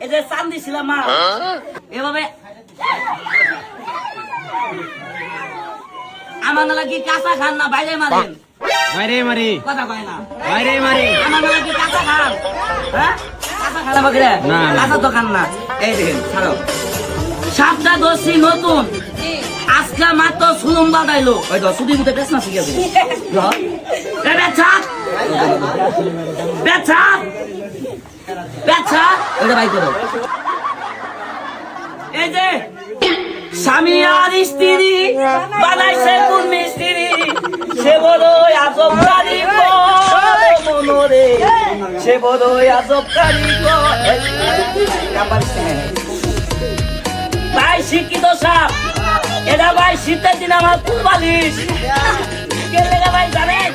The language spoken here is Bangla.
এই যে চান্দি ছিলাম মা এভাবে আমার নালা কি কাঁচা খান না বাইরে মারেন? বাইরে মারি, কথা কয় না। বাইরে মারি। আমার নালা কি কাঁচা খান? হ্যাঁ কাঁচা খানা বাকিরে না, না। কাঁচা তো খান না। এই দেখেন ছাড়ো সাতটা দোষী নতুন আজকে মাত্র সুলুম বাদাইলো ওই তো সুদির মধ্যে বেশ না শিখে বেচা বেচা বেচা ওইটা বাই করো। এই যে স্বামী আর স্ত্রী বানাইছে কোন মিস্ত্রি সে বড়ই আজব কারিগর মনোরে সে বড়ই আজব কারিগর ভাই শিক্ষিত সাপ এটা ভাই শীতের দিন আমার খুব বালিশ কে লেগে ভাই জানেন